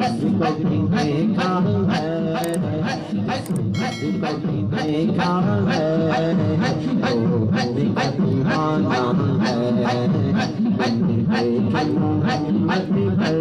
जिसको भी देखा है, जिसको भी देखा है, वो नबी का दीवाना है। मोहम्मद पर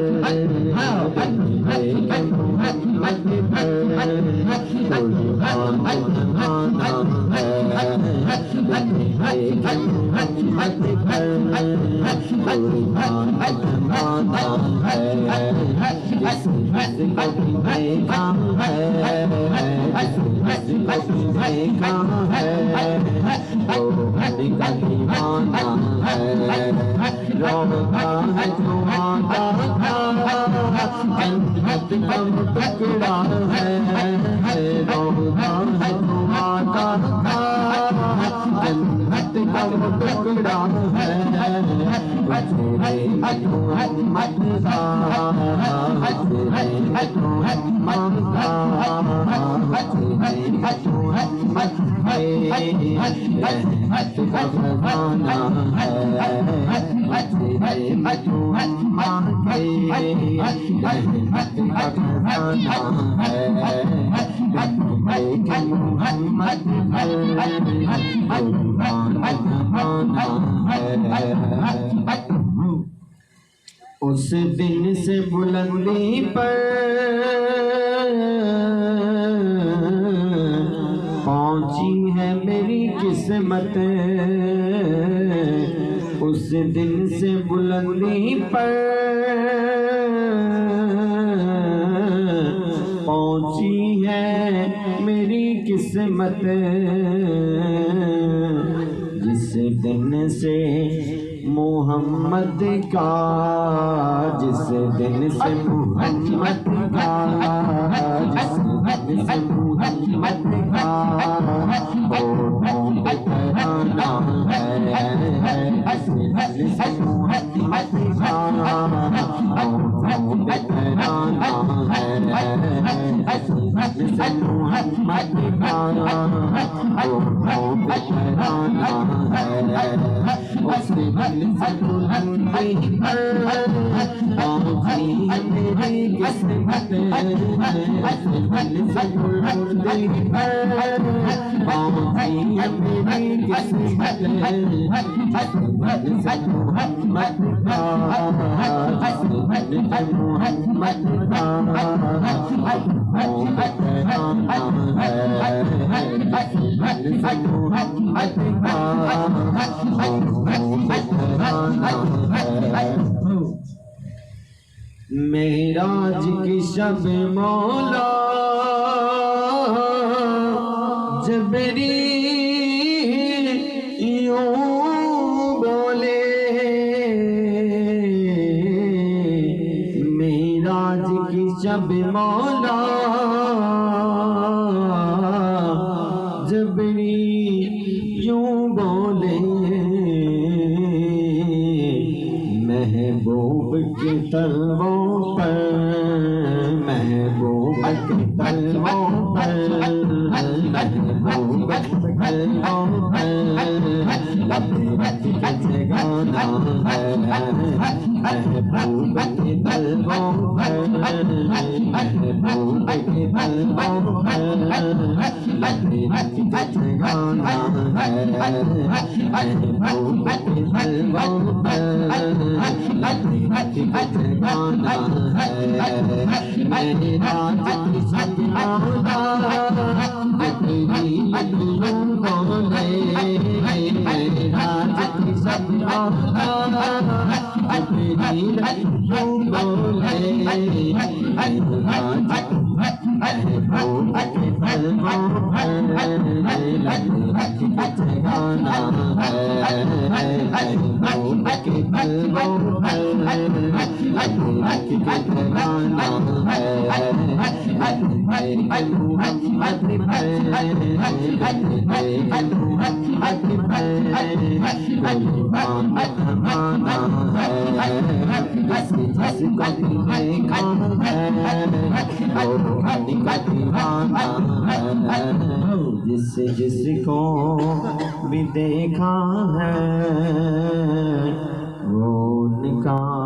उस दिन से बुलंदी पर पहुंची है मेरी किस्मत, उस दिन से बुलंदी पर पहुंची है मेरी किस्मत, जिस दिन से मोहम्मद का, जिस दिन से मोहम्मद का, जिस दिन से मोहम्मद का होठों पे तराना है, जिस दिन से मोहम्मद का होठों पे तराना है, जिस दिन से मोहम्मद का होठों पे तराना है। उस दिन से बुलंदी पर पहुंची मेरी किस्मत, उस दिन से बुलंदी पर पहुंची मेरी किस्मत, जिस दिन से मोहम्मद का, जिस दिन से मोहम्मद का होठों पे तराना है, जिस दिन से मोहम्मद का मेराज की शब मौला जबरी यूं बोले, मेराज की शब मौला जबरी यूं बोले, महबूब की तलवों पर, महबूब की तलवों पर, महबूब की तलवों पर कैसे गाना है, महबूब की तलवों पर, महबूब की तलवों पर कैसे गाना है, महबूब की तलवों जिसको भी देखा है वो निकाल